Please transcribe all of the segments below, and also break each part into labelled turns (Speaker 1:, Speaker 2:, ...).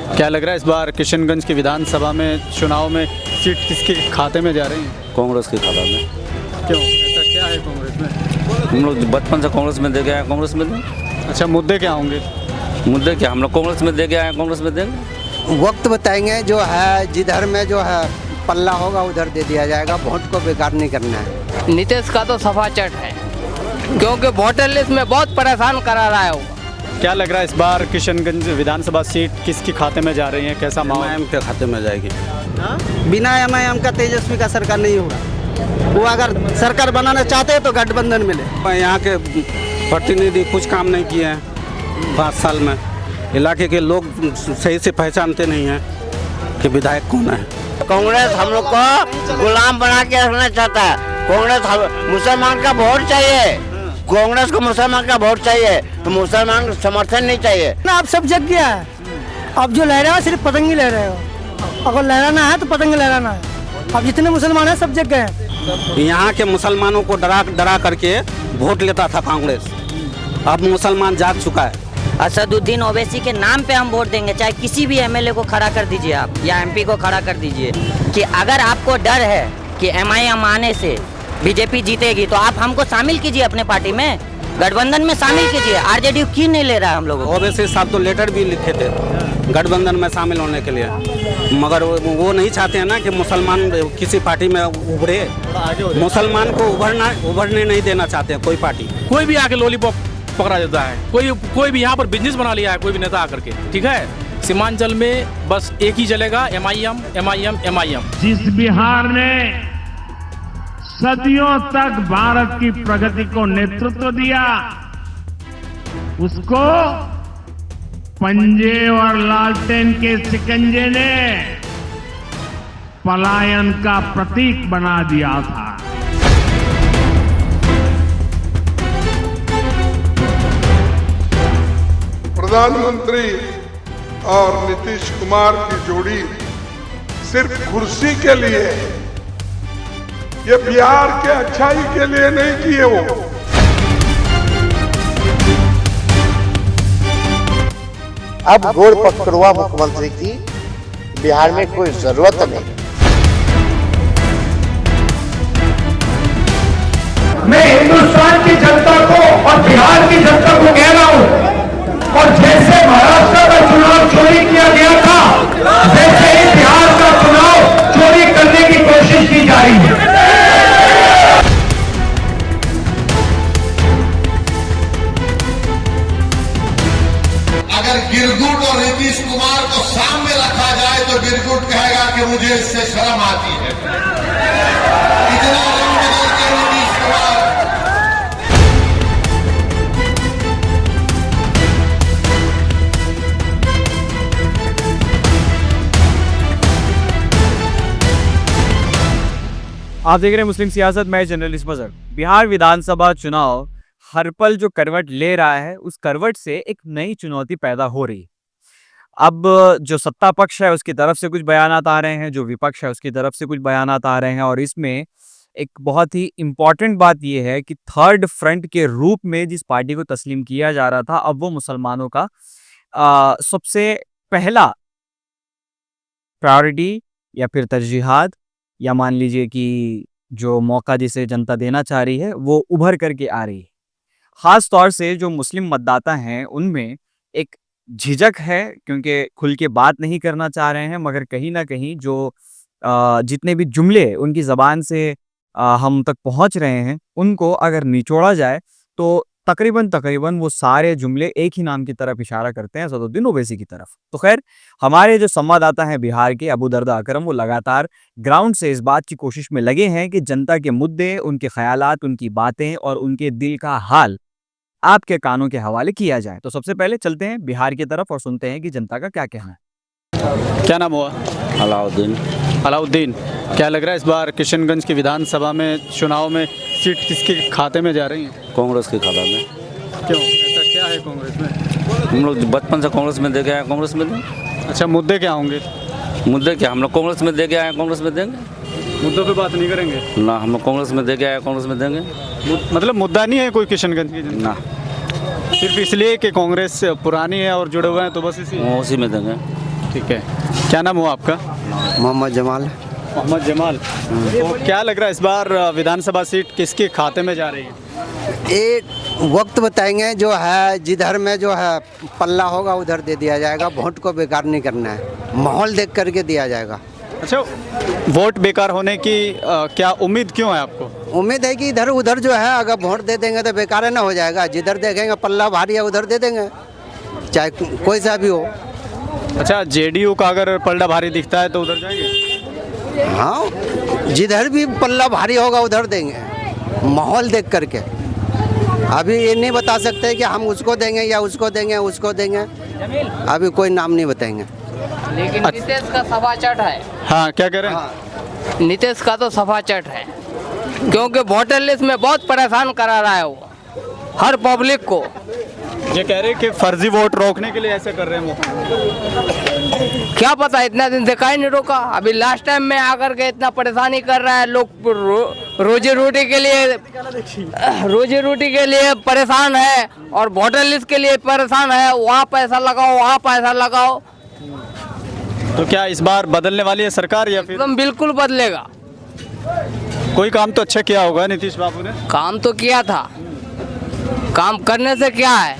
Speaker 1: क्या लग रहा है इस बार किशनगंज की विधानसभा में चुनाव में सीट किसके खाते में जा रही है?
Speaker 2: कांग्रेस के खाता में।
Speaker 1: क्यों, ऐसा क्या है कांग्रेस में?
Speaker 2: हम लोग बचपन से कांग्रेस में दे के आए, कांग्रेस में दें।
Speaker 1: अच्छा, मुद्दे क्या होंगे?
Speaker 2: मुद्दे क्या, हम लोग कांग्रेस में दे के आए, कांग्रेस में देंगे।
Speaker 3: वक्त बताएंगे, जो है जिधर में जो है पल्ला होगा उधर दे दिया जाएगा। वोट को बेकार नहीं करना है।
Speaker 4: नीतीश का तो सफा चट है, क्योंकि वोटर लिस्ट में बहुत परेशान करा रहा है वो।
Speaker 1: क्या लग रहा है इस बार किशनगंज विधानसभा सीट किसके खाते में जा रही है? कैसा माहौल?
Speaker 2: एमआईएम के खाते में जाएगी।
Speaker 3: बिना एमआईएम का तेजस्वी का सरकार नहीं होगा। वो अगर सरकार बनाना चाहते हैं तो गठबंधन मिले।
Speaker 2: यहाँ के प्रतिनिधि कुछ काम नहीं किए हैं 5 साल में। इलाके के लोग सही से पहचानते नहीं हैं कि विधायक कौन है।
Speaker 5: कांग्रेस हम लोग को गुलाम बना के रखना चाहता है। कांग्रेस मुसलमान का वोट चाहिए, कांग्रेस को मुसलमान का वोट चाहिए, तो मुसलमान को समर्थन नहीं चाहिए।
Speaker 6: आप सब जग गया है। अब जो लहरा है सिर्फ पतंग ही लहरा है। अगर लहराना है तो पतंग लहराना है। अब जितने मुसलमान हैं सब जग गए हैं।
Speaker 2: यहाँ के मुसलमानों को डरा करके वोट लेता था कांग्रेस। अब मुसलमान जाग चुका है।
Speaker 7: असदुद्दीन ओवैसी के नाम पे हम वोट देंगे, चाहे किसी भी एमएलए को खड़ा कर दीजिए आप, या एमपी को खड़ा कर दीजिए। कि अगर आपको डर है कि एमआईएम आने से बीजेपी जीतेगी तो आप हमको शामिल कीजिए अपने पार्टी में, गठबंधन में शामिल कीजिए। आरजेडी क्यों नहीं ले रहा है हम लोगों को?
Speaker 2: ओवैसी साहब तो लेटर भी लिखे थे गठबंधन में शामिल होने के लिए, मगर वो नहीं चाहते हैं ना कि मुसलमान किसी पार्टी में उभरे। मुसलमान को उभरने नहीं देना चाहते हैं कोई पार्टी।
Speaker 8: कोई भी आके लॉलीपॉप पकड़ा जाता है, कोई भी यहाँ पर बिजनेस बना लिया है कोई भी नेता आकर के। ठीक है, सीमांचल में बस एक ही चलेगा, एमआईएम एमआईएम एमआईएम।
Speaker 9: जिस बिहार ने सदियों तक भारत की प्रगति को नेतृत्व दिया, उसको पंजे और लालटेन के शिकंजे ने पलायन का प्रतीक बना दिया था।
Speaker 10: प्रधानमंत्री और नीतीश कुमार की जोड़ी सिर्फ कुर्सी के लिए, ये बिहार के अच्छाई के लिए नहीं किए। वो
Speaker 5: अब गोड़ पकड़वा मुख्यमंत्री की बिहार में कोई जरूरत नहीं।
Speaker 9: मैं हिंदुस्तान की जनता को और बिहार की जनता को कह रहा हूं, और जैसे महाराष्ट्र का चुनाव चोरी किया गया था, वैसे ही बिहार का चुनाव चोरी करने की कोशिश की जा रही है।
Speaker 10: अगर गिरगुट और नीतीश कुमार को सामने रखा जाए तो गिरगुट कहेगा कि मुझे इससे शर्म आती है। इतना रंग बदल के नीतीश कुमार।
Speaker 11: आप देख रहे हैं मुस्लिम सियासत, मैं जर्नलिस्ट मजहर। बिहार विधानसभा चुनाव हर पल जो करवट ले रहा है, उस करवट से एक नई चुनौती पैदा हो रही है। अब जो सत्ता पक्ष है उसकी तरफ से कुछ बयानात आ रहे हैं, जो विपक्ष है उसकी तरफ से कुछ बयानात आ रहे हैं, और इसमें एक बहुत ही इम्पॉर्टेंट बात यह है कि थर्ड फ्रंट के रूप में जिस पार्टी को तस्लीम किया जा रहा था, अब वो मुसलमानों का सबसे पहला प्रायोरिटी या फिर तरजीहात, या मान लीजिए कि जो मौका जिसे जनता देना चाह रही है वो उभर करके आ रही है। ख़ास तौर से जो मुस्लिम मतदाता हैं उनमें एक झिझक है, क्योंकि खुल के बात नहीं करना चाह रहे हैं, मगर कहीं ना कहीं जो जितने भी जुमले उनकी ज़बान से हम तक पहुंच रहे हैं, उनको अगर निचोड़ा जाए तो तकरीबन वो सारे जुमले एक ही नाम की तरफ इशारा करते हैं, असदुद्दीन ओवैसी की तरफ। तो खैर, हमारे जो संवाददाता हैं बिहार के, अबू दर्दा अकरम, वो लगातार ग्राउंड से इस बात की कोशिश में लगे हैं कि जनता के मुद्दे, उनके ख्यालात, उनकी बातें और उनके दिल का हाल आपके कानों के हवाले किया जाए। तो सबसे पहले चलते हैं बिहार की तरफ और सुनते हैं कि जनता का क्या कहना है।
Speaker 1: क्या नाम हुआ?
Speaker 2: अलाउद्दीन।
Speaker 1: क्या लग रहा है इस बार किशनगंज की विधानसभा में चुनाव में सीट किसके खाते में जा रही है?
Speaker 2: कांग्रेस के खाता में।
Speaker 1: क्यों, ऐसा क्या है कांग्रेस में?
Speaker 2: हम लोग बचपन से कांग्रेस में दे के आए, कांग्रेस में दें।
Speaker 1: अच्छा, मुद्दे क्या होंगे?
Speaker 2: मुद्दे क्या, हम लोग कांग्रेस में दे के आए, कांग्रेस में देंगे।
Speaker 1: मुद्दों पे बात नहीं करेंगे
Speaker 2: ना, हम लोग कांग्रेस में दे के आए, कांग्रेस में देंगे।
Speaker 1: मतलब मुद्दा नहीं है कोई किशनगंज की
Speaker 2: ना,
Speaker 1: सिर्फ इसलिए कि कांग्रेस पुरानी है और जुड़े हुए हैं तो बस
Speaker 2: उसी में देंगे।
Speaker 1: ठीक है, क्या नाम हुआ आपका?
Speaker 3: मोहम्मद जमाल।
Speaker 1: मोहम्मद जमाल। तो क्या लग रहा है इस बार विधानसभा सीट किसके खाते में जा रही है?
Speaker 3: ये वक्त बताएंगे, जो है जिधर में जो है पल्ला होगा उधर दे दिया जाएगा। वोट को बेकार नहीं करना है, माहौल देख करके दिया जाएगा।
Speaker 1: अच्छा, वोट बेकार होने की क्या उम्मीद क्यों है आपको?
Speaker 3: उम्मीद है कि इधर उधर जो है अगर वोट दे देंगे तो बेकार ना हो जाएगा। जिधर देखेंगे पल्ला भारी है उधर दे देंगे, चाहे कोई सा भी हो।
Speaker 1: अच्छा, जेडीयू का अगर पलड़ा भारी दिखता है तो उधर जाएंगे?
Speaker 3: हाँ, जिधर भी पल्ला भारी होगा उधर देंगे, माहौल देख करके। अभी ये नहीं बता सकते कि हम उसको देंगे या उसको देंगे, उसको देंगे, अभी कोई नाम नहीं बताएंगे।
Speaker 4: लेकिन नीतीश का सफाचट है।
Speaker 1: हाँ, क्या कह रहे हैं?
Speaker 4: नीतीश का तो सफाचट है, क्योंकि वोटर लिस्ट में बहुत परेशान करा रहा है वो हर पब्लिक को।
Speaker 1: ये कह रहे हैं कि फर्जी वोट रोकने के लिए ऐसे कर रहे हैं वो।
Speaker 4: क्या पता, इतना दिन देखा ही नहीं रोका। अभी लास्ट टाइम में आकर के इतना परेशानी कर रहा है, लोग रोजी रोटी के लिए परेशान है और वोटर लिस्ट के लिए परेशान है। वहाँ पैसा लगाओ, वहाँ पैसा लगाओ।
Speaker 1: तो क्या इस बार बदलने वाली है सरकार या फिर?
Speaker 4: एकदम बिल्कुल बदलेगा।
Speaker 1: कोई काम तो अच्छा किया होगा नीतीश बाबू ने?
Speaker 4: काम तो किया था, काम करने से क्या है,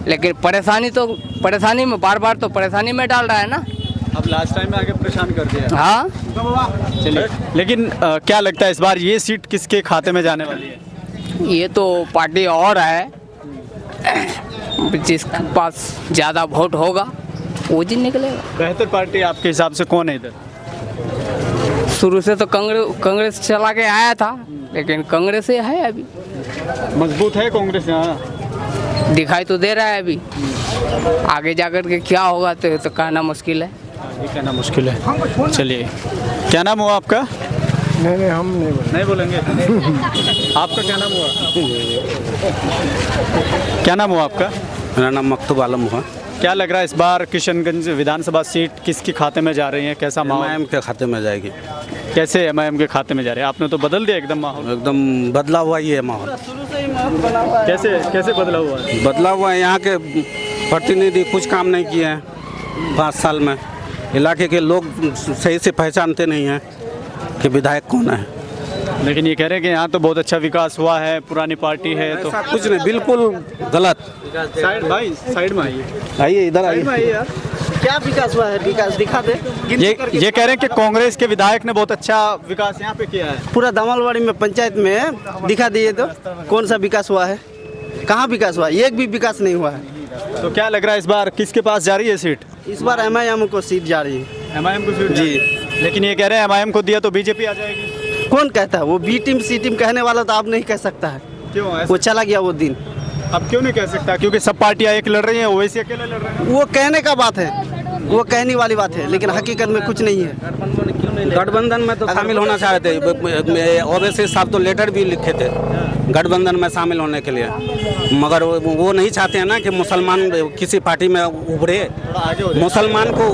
Speaker 4: लेकिन परेशानी में बार बार तो परेशानी में डाल रहा है ना।
Speaker 1: अब लास्ट टाइम में आके परेशान कर दिया।
Speaker 4: हाँ,
Speaker 1: चलिए, लेकिन क्या लगता है इस बार ये सीट किसके खाते में जाने वाली है?
Speaker 4: ये तो पार्टी और है, जिसके पास ज़्यादा वोट होगा वो जी निकलेगा।
Speaker 1: बेहतर पार्टी आपके हिसाब से कौन है इधर?
Speaker 4: शुरू से तो कांग्रेस चला के आया था, लेकिन कांग्रेस ही है अभी।
Speaker 1: मजबूत है कांग्रेस यहाँ?
Speaker 4: दिखाई तो दे रहा है अभी, आगे जाकर के क्या होगा तो कहना मुश्किल है।
Speaker 1: ये कहना मुश्किल है। चलिए, क्या नाम हुआ आपका?
Speaker 6: नहीं, हम
Speaker 1: नहीं बोलेंगे। आपका क्या नाम हुआ? क्या नाम हुआ आपका?
Speaker 2: मेरा नाम मकतूब आलम हुआ।
Speaker 1: क्या लग रहा है इस बार किशनगंज विधानसभा सीट किसके खाते में जा रही है? कैसा माहौल?
Speaker 2: एमआईएम के खाते में जाएगी।
Speaker 1: कैसे एमआईएम के खाते में जा रही है? आपने तो बदल दिया एकदम माहौल।
Speaker 2: एकदम बदला हुआ ही है माहौल।
Speaker 1: कैसे बदला हुआ है?
Speaker 2: बदला हुआ है, यहाँ के प्रतिनिधि कुछ काम नहीं किए हैं 5 साल में। इलाके के लोग सही से पहचानते नहीं हैं कि विधायक कौन है।
Speaker 1: लेकिन ये कह रहे हैं कि यहाँ तो बहुत अच्छा विकास हुआ है, पुरानी पार्टी है तो
Speaker 2: कुछ नहीं, बिल्कुल गलत।
Speaker 1: साइड में
Speaker 2: आइए, इधर आइए।
Speaker 3: क्या विकास हुआ है? विकास दिखा दे।
Speaker 1: ये कह रहे हैं कि कांग्रेस के विधायक ने बहुत अच्छा विकास यहाँ पे किया है।
Speaker 3: पूरा दमलवाड़ी में पंचायत में दिखा दिए तो कौन सा विकास हुआ है? कहाँ विकास हुआ है? एक भी विकास नहीं हुआ है।
Speaker 1: तो क्या लग रहा है इस बार किसके पास जा रही है सीट?
Speaker 3: इस बार एमआईएम को सीट जा रही है।
Speaker 1: एमआईएम को सीट जी, लेकिन ये कह रहे हैं एमआईएम को दिया तो बीजेपी आ जाएगी।
Speaker 3: कौन कहता है? वो बी टीम सी टीम कहने वाला तो आप नहीं कह सकता है।
Speaker 1: क्यों?
Speaker 3: वो चला गया वो दिन।
Speaker 1: अब क्यों नहीं कह सकता? क्योंकि सब पार्टियां एक लड़ रही हैं, ओवैसी अकेले लड़ रहे हैं।
Speaker 3: वो कहने का बात है, वो कहने वाली बात है, लेकिन हकीकत में कुछ नहीं है।
Speaker 2: गठबंधन में तो शामिल होना चाह रहे थे, ओवैसी साहब तो लेटर भी लिखे थे गठबंधन में शामिल होने के लिए, मगर वो नहीं चाहते हैं ना कि मुसलमान किसी पार्टी में उभरे। मुसलमान को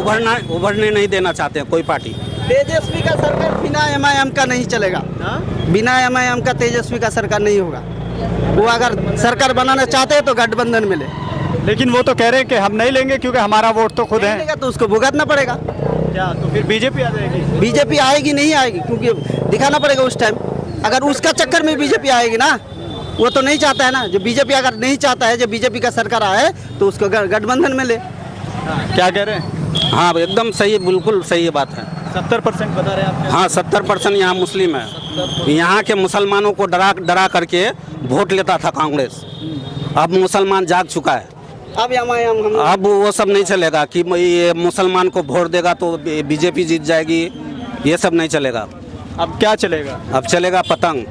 Speaker 2: उभरने नहीं देना चाहते हैं कोई पार्टी।
Speaker 3: तेजस्वी का सरकार बिना एमआईएम का नहीं चलेगा। बिना एमआईएम का तेजस्वी का सरकार नहीं होगा। वो अगर सरकार बनाना चाहते हैं तो गठबंधन में ले,
Speaker 1: लेकिन वो तो कह रहे हैं कि हम नहीं लेंगे क्योंकि हमारा वोट तो खुद है।
Speaker 3: तो उसको भुगतना पड़ेगा।
Speaker 1: क्या तो फिर बीजेपी आ जाएगी?
Speaker 3: बीजेपी आएगी नहीं आएगी, क्योंकि दिखाना पड़ेगा उस टाइम। अगर उसका चक्कर में बीजेपी आएगी ना, वो तो नहीं चाहता है ना। जो बीजेपी अगर नहीं चाहता है, जब बीजेपी का सरकार आए तो उसको गठबंधन में ले।
Speaker 1: क्या कह रहे हैं?
Speaker 2: हाँ, एकदम सही, बिल्कुल सही बात है।
Speaker 1: 70% बता रहे हैं आप?
Speaker 2: हाँ, 70% यहाँ मुस्लिम है। यहाँ के मुसलमानों को डरा करके वोट लेता था कांग्रेस। अब मुसलमान जाग चुका है। अब वो सब नहीं चलेगा कि ये मुसलमान को वोट देगा तो बीजेपी जीत जाएगी, ये सब नहीं चलेगा।
Speaker 1: अब क्या चलेगा?
Speaker 2: अब चलेगा पतंग,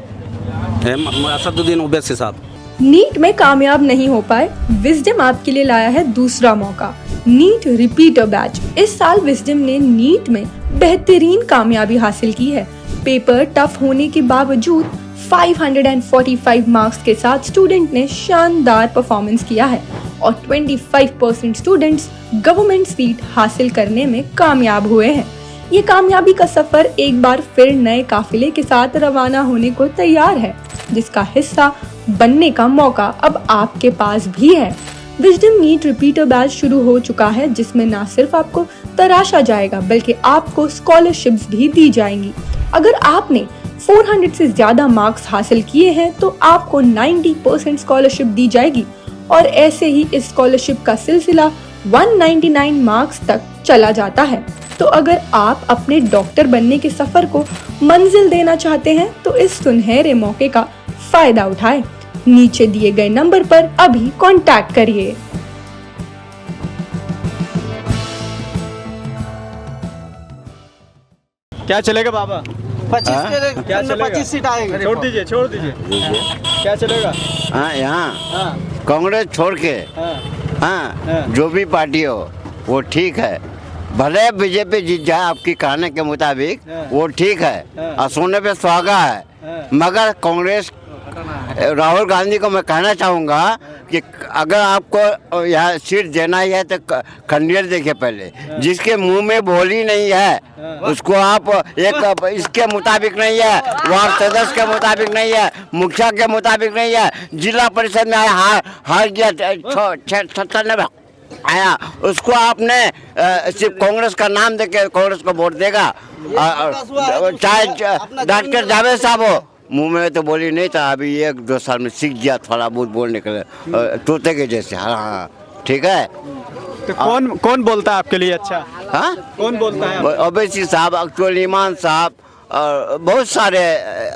Speaker 2: असदुद्दीन ओवैसी साहब।
Speaker 12: नीट में कामयाब नहीं हो पाए, विजडम आपके लिए लाया है दूसरा मौका, नीट रिपीटर बैच। इस साल विजडम ने नीट में बेहतरीन कामयाबी हासिल की है। पेपर टफ होने के बावजूद 545 मार्क्स के साथ स्टूडेंट ने शानदार परफॉर्मेंस किया है और 25% स्टूडेंट्स गवर्नमेंट सीट हासिल करने में कामयाब हुए हैं। ये कामयाबी का सफर एक बार फिर नए काफिले के साथ रवाना होने को तैयार है, जिसका हिस्सा बनने का मौका अब आपके पास भी है। विजडम नीट रिपीटर बैच शुरू हो चुका है, जिसमें न सिर्फ आपको तराशा जाएगा बल्कि आपको स्कॉलरशिप्स भी दी जाएंगी। अगर आपने 400 से ज्यादा मार्क्स हासिल किए हैं तो आपको 90% स्कॉलरशिप दी जाएगी और ऐसे ही इस स्कॉलरशिप का सिलसिला 199 मार्क्स तक चला जाता है। तो अगर आप अपने डॉक्टर बनने के सफर को मंजिल देना चाहते हैं तो इस सुनहरे मौके का फायदा उठाएं। नीचे दिए गए नंबर पर अभी कांटेक्ट करिए।
Speaker 1: क्या चलेगा बाबा?
Speaker 3: 25
Speaker 1: क्या चलेगा?
Speaker 3: 25 सीट आएगी।
Speaker 1: छोड़ दीजिए। क्या चलेगा?
Speaker 5: हाँ यहाँ
Speaker 1: हाँ
Speaker 5: कांग्रेस छोड़ के
Speaker 1: हाँ
Speaker 5: हाँ जो भी पार्टी हो वो ठीक है। भले बीजेपी जीत जाए आपकी कहने के मुताबिक वो ठीक है और सोने पे सुहागा है, मगर कांग्रेस राहुल गांधी को मैं कहना चाहूँगा कि अगर आपको यहाँ सीट देना ही है तो कैंडिडेट देखिए पहले, जिसके मुंह में बोली नहीं है उसको आप एक इसके मुताबिक नहीं है, वार्ड सदस्य के मुताबिक नहीं है, मुखिया के मुताबिक नहीं है, जिला परिषद में हार गया 96 आया, उसको आपने सिर्फ कांग्रेस का नाम देके कांग्रेस को वोट देगा। चाहे डॉक्टर जावेद साहब हो, मुंह में तो बोली नहीं था, अभी 1-2 साल में सीख गया थोड़ा बहुत बोलने के लिए, तोते के जैसे। हाँ ठीक है।
Speaker 1: तो कौन बोलता है आपके लिए अच्छा?
Speaker 5: हाँ
Speaker 1: कौन बोलता है?
Speaker 5: ओवैसी साहब, अब्दुल ईमान साहब और बहुत सारे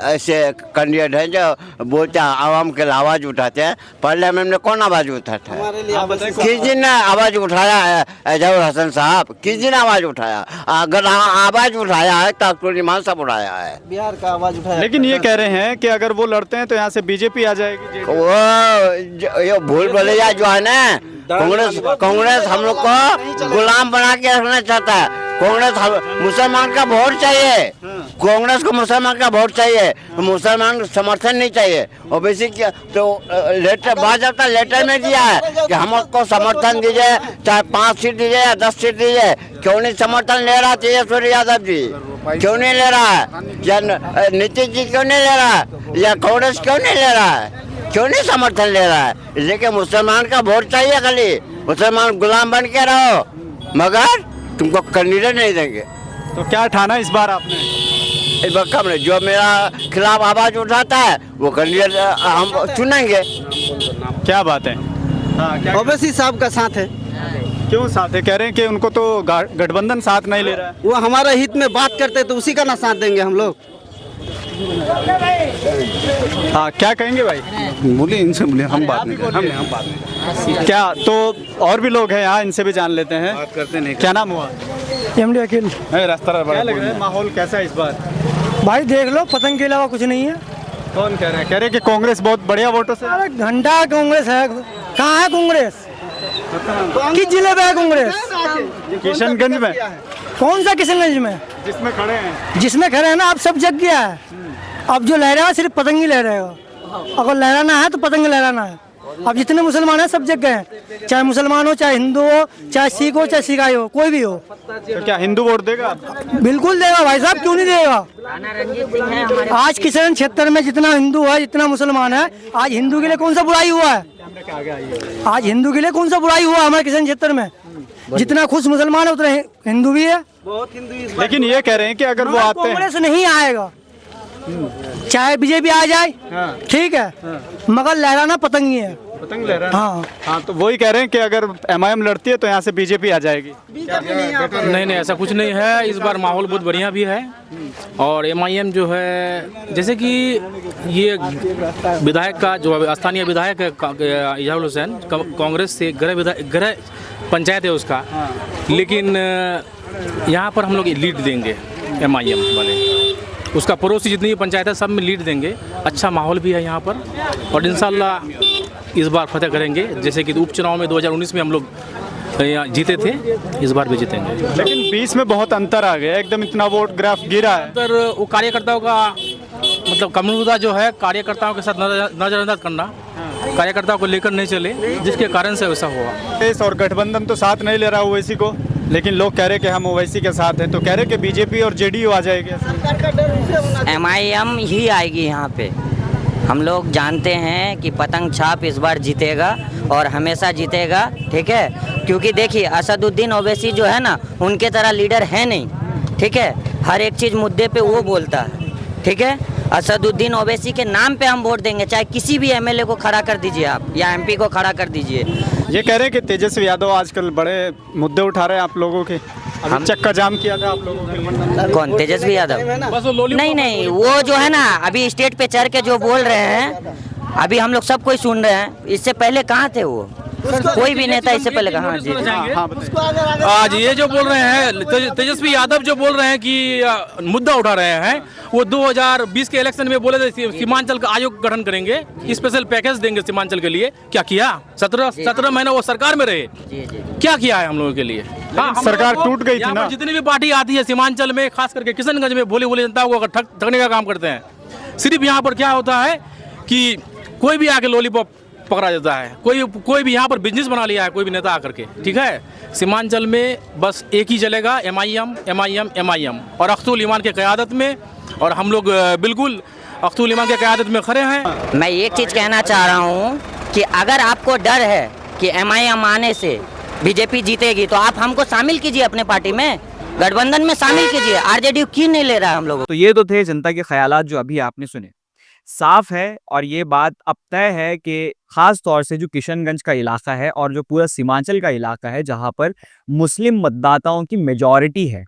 Speaker 5: ऐसे कैंडिडेट हैं जो बोलते हैं, आवाम के लिए आवाज़ उठाते हैं। पार्लियामेंट में कौन आवाज़ उठाता है? किसी ने आवाज़ उठाया है? एजाजुल हसन साहब किसी ने आवाज़ उठाया? अगर आवाज़ उठाया है तो अब्दुल ईमान साहब उठाया है,
Speaker 3: बिहार का आवाज उठाया।
Speaker 1: लेकिन ये कह रहे हैं कि अगर वो लड़ते हैं तो यहाँ से बीजेपी आ जाएगी।
Speaker 5: वो भूल भुलैया जो है ना, कांग्रेस हम लोग को गुलाम बना के रखना चाहता है। कांग्रेस मुसलमान का वोट चाहिए, कांग्रेस को मुसलमान का वोट चाहिए, मुसलमान समर्थन नहीं चाहिए। और बेसी तो लेटर बाज़ाब्ता लेटर में दिया है कि हमको समर्थन दीजिए, चाहे 5 सीट दीजिए या 10 सीट दीजिए। क्यों नहीं समर्थन ले रहा तेजस्वी यादव जी? क्यों नहीं ले रहा है? या नीतीश जी क्यों नहीं ले रहा है? या कांग्रेस क्यों नहीं ले रहा है? क्यों नहीं समर्थन ले रहा है? इसलिए मुसलमान का वोट चाहिए, खाली मुसलमान गुलाम बन के रहो, मगर तुमको कैंडिडेट नहीं देंगे।
Speaker 1: तो क्या ठाना इस बार आपने?
Speaker 5: इस बार कम नहीं, जो मेरा खिलाफ आवाज उठाता है वो कैंडिडेट हम चुनेंगे।
Speaker 1: क्या बात है? हाँ,
Speaker 3: ओवैसी साहब का साथ है।
Speaker 1: क्यों साथ है? कह रहे हैं कि उनको तो गठबंधन साथ नहीं ले रहा है।
Speaker 3: वो हमारे हित में बात करते तो उसी का ना साथ देंगे हम लोग।
Speaker 1: हाँ क्या कहेंगे भाई?
Speaker 2: बोलिए, इनसे बोलिए, हम बात नहीं करें, हम बात नहीं करें।
Speaker 1: क्या तो और भी लोग हैं यहाँ, इनसे भी जान लेते हैं।
Speaker 2: बात करते नहीं।
Speaker 1: क्या नाम हुआ?
Speaker 6: एमडी अखिल।
Speaker 2: रास्ता
Speaker 1: क्या लग रहा है, माहौल कैसा है इस बार?
Speaker 6: भाई देख लो, पतंग के अलावा कुछ नहीं है।
Speaker 1: कौन कह रहे हैं? कह रहे हैं कि कांग्रेस बहुत बढ़िया वोटों से।
Speaker 6: अरे घंटा कांग्रेस है, कहाँ है कांग्रेस? किस जिले में है कांग्रेस?
Speaker 1: किशनगंज में।
Speaker 6: कौन सा किशनगंज में?
Speaker 1: जिसमें खड़े हैं।
Speaker 6: जिसमें खड़े हैं ना, अब सब जग गया है। अब जो लहरा है सिर्फ पतंग ही लहराएगा। अगर लहराना है तो पतंग लहराना है। अब जितने मुसलमान हैं सब जग गए हैं, चाहे मुसलमान हो, चाहे हिंदू हो, चाहे सिख हो, चाहे सिखाई हो, कोई भी हो।
Speaker 1: तो क्या हिंदू वोट देगा?
Speaker 6: बिल्कुल देगा भाई साहब, क्यों नहीं देगा? आज किसान क्षेत्र में जितना हिंदू है, जितना मुसलमान है, आज हिंदू के लिए कौन सा बुराई हुआ है? आज हिंदू के लिए कौन सा बुराई हुआ हमारे किसान क्षेत्र में? जितना खुश मुसलमान है उतना हिंदू भी है।
Speaker 3: बहुत हिंदू।
Speaker 1: लेकिन ये कह रहे हैं कि अगर वो आते हैं,
Speaker 6: कांग्रेस नहीं आएगा, चाहे बीजेपी आ जाए, ठीक है, मगर लहराना पतंग ही है।
Speaker 1: पतंग लहराना।
Speaker 6: हाँ
Speaker 1: हाँ, तो वही कह रहे हैं कि अगर एमआईएम लड़ती है तो यहाँ से बीजेपी आ जाएगी।
Speaker 8: नहीं, ऐसा कुछ नहीं है। इस बार माहौल बहुत बढ़िया भी है और एमआईएम जो है, जैसे कि ये विधायक का जो स्थानीय विधायक है एजाजुल हसन, कांग्रेस से गृह पंचायत है उसका, लेकिन यहाँ पर हम लोग लीड देंगे एमआईएम वाले। उसका पड़ोसी जितनी भी पंचायत है सब में लीड देंगे। अच्छा माहौल भी है यहाँ पर और इंशाल्लाह इस बार फतेह करेंगे। जैसे कि उपचुनाव में 2019 में हम लोग यहाँ जीते थे, इस बार भी जीतेंगे।
Speaker 1: लेकिन 20 में बहुत अंतर आ गया, एकदम इतना वोट ग्राफ गिरा है।
Speaker 8: अंतर वो कार्यकर्ताओं का, मतलब कम्युनिटी जो है कार्यकर्ताओं के साथ नजरअंदाज करना, कार्यकर्ताओं को लेकर नहीं चले, जिसके कारण से ऐसा हुआ।
Speaker 1: देश और गठबंधन तो साथ नहीं ले रहा ओवैसी को, लेकिन लोग कह रहे कि हम ओवैसी के साथ हैं, तो कह रहे कि बीजेपी और जेडीयू आ जाएगी।
Speaker 7: एमआईएम ही आएगी यहाँ पे। हम लोग जानते हैं कि पतंग छाप इस बार जीतेगा और हमेशा जीतेगा, ठीक है। क्योंकि देखिए असदुद्दीन ओवैसी जो है ना, उनके तरह लीडर है नहीं, ठीक है। हर एक चीज़ मुद्दे पे वो बोलता है, ठीक है। असदुद्दीन ओवैसी के नाम पे हम वोट देंगे, चाहे किसी भी एमएलए को खड़ा कर दीजिए आप या एमपी को खड़ा कर दीजिए।
Speaker 1: ये कह रहे हैं कि तेजस्वी यादव आजकल बड़े मुद्दे उठा रहे हैं आप लोगों के। अभी चक्का जाम किया था आप लोगों के।
Speaker 7: कौन? तेजस्वी यादव? नहीं नहीं, वो जो है ना अभी स्टेज पे चढ़ के जो बोल रहे हैं, अभी हम लोग सब कोई सुन रहे हैं। इससे पहले कहाँ थे वो? कोई भी नेता इससे पहले कहाँ? जी
Speaker 8: आज ये जो बोल रहे हैं तेजस्वी यादव जो बोल रहे हैं कि मुद्दा उठा रहे हैं, वो 2020 के इलेक्शन में बोले थे सीमांचल का आयोग गठन करेंगे, स्पेशल पैकेज देंगे सीमांचल के लिए। क्या किया? 17 महीने वो सरकार में रहे, क्या किया है हम लोगों के लिए?
Speaker 1: सरकार टूट गई थी ना।
Speaker 8: जितनी भी पार्टी आती है सीमांचल में, खास करके किशनगंज में, भोली भोली जनता को ठगने का काम करते हैं। सिर्फ यहाँ पर क्या होता है कि कोई भी आके लॉलीपॉप पकड़ा जाता है, कोई भी यहाँ पर बिजनेस बना लिया है कोई भी नेता आकर के, ठीक है। सीमांचल में बस एक ही चलेगा, एमआईएम और अख्तुल ईमान के क़यादत में, और हम लोग बिल्कुल अख्तुल ईमान के क़यादत में खड़े हैं।
Speaker 7: मैं एक चीज़ कहना चाह रहा हूँ कि अगर आपको डर है कि एमआईएम आने से बीजेपी जीतेगी, तो आप हमको शामिल कीजिए अपने पार्टी में, गठबंधन में शामिल कीजिए। आरजेडी क्यों नहीं ले रहा है हम लोग?
Speaker 11: तो ये तो थे जनता के ख्यालात जो अभी आपने सुने। साफ है और ये बात अब तय है कि खास तौर से जो किशनगंज का इलाका है और जो पूरा सीमांचल का इलाका है, जहां पर मुस्लिम मतदाताओं की मेजॉरिटी है,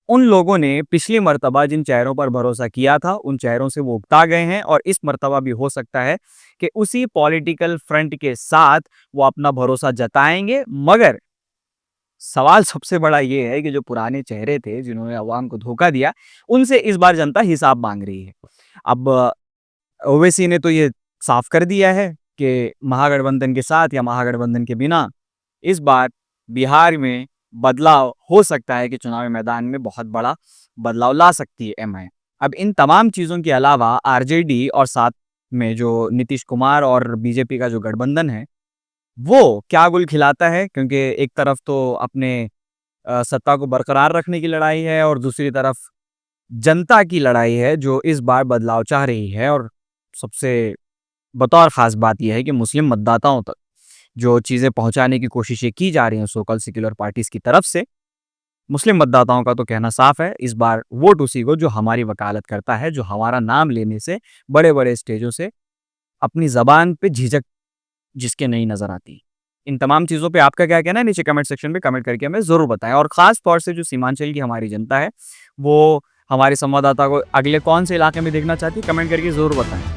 Speaker 11: उन लोगों ने पिछली मर्तबा जिन चेहरों पर भरोसा किया था, उन चेहरों से वो उकता गए हैं। और इस मर्तबा भी हो सकता है कि उसी पॉलिटिकल फ्रंट के साथ वो अपना भरोसा जताएंगे। मगर सवाल सबसे बड़ा ये है कि जो पुराने चेहरे थे जिन्होंने अवाम को धोखा दिया, उनसे इस बार जनता हिसाब मांग रही है। अब ओवैसी ने तो ये साफ कर दिया है कि महागठबंधन के साथ या महागठबंधन के बिना इस बार बिहार में बदलाव हो सकता है कि चुनावी मैदान में बहुत बड़ा बदलाव ला सकती है एमआईएम। अब इन तमाम चीज़ों के अलावा आरजेडी और साथ में जो नीतीश कुमार और बीजेपी का जो गठबंधन है, वो क्या गुल खिलाता है, क्योंकि एक तरफ तो अपने सत्ता को बरकरार रखने की लड़ाई है और दूसरी तरफ जनता की लड़ाई है जो इस बार बदलाव चाह रही है। और सबसे बतौर ख़ास बात यह है कि मुस्लिम मतदाताओं तक जो चीज़ें पहुंचाने की कोशिशें की जा रही हैं सोकल सेक्युलर पार्टीज़ की तरफ से, मुस्लिम मतदाताओं का तो कहना साफ है, इस बार वोट उसी को जो हमारी वकालत करता है, जो हमारा नाम लेने से बड़े बड़े स्टेजों से अपनी ज़बान पे झिझक जिसके नहीं नज़र आती। इन तमाम चीज़ों पे आपका क्या कहना है, नीचे कमेंट सेक्शन में कमेंट करके हमें ज़रूर बताएं। और ख़ास तौर से जो सीमांचल की हमारी जनता है, वो हमारे संवाददाता को अगले कौन से इलाके में देखना चाहती है, कमेंट करके ज़रूर बताएं।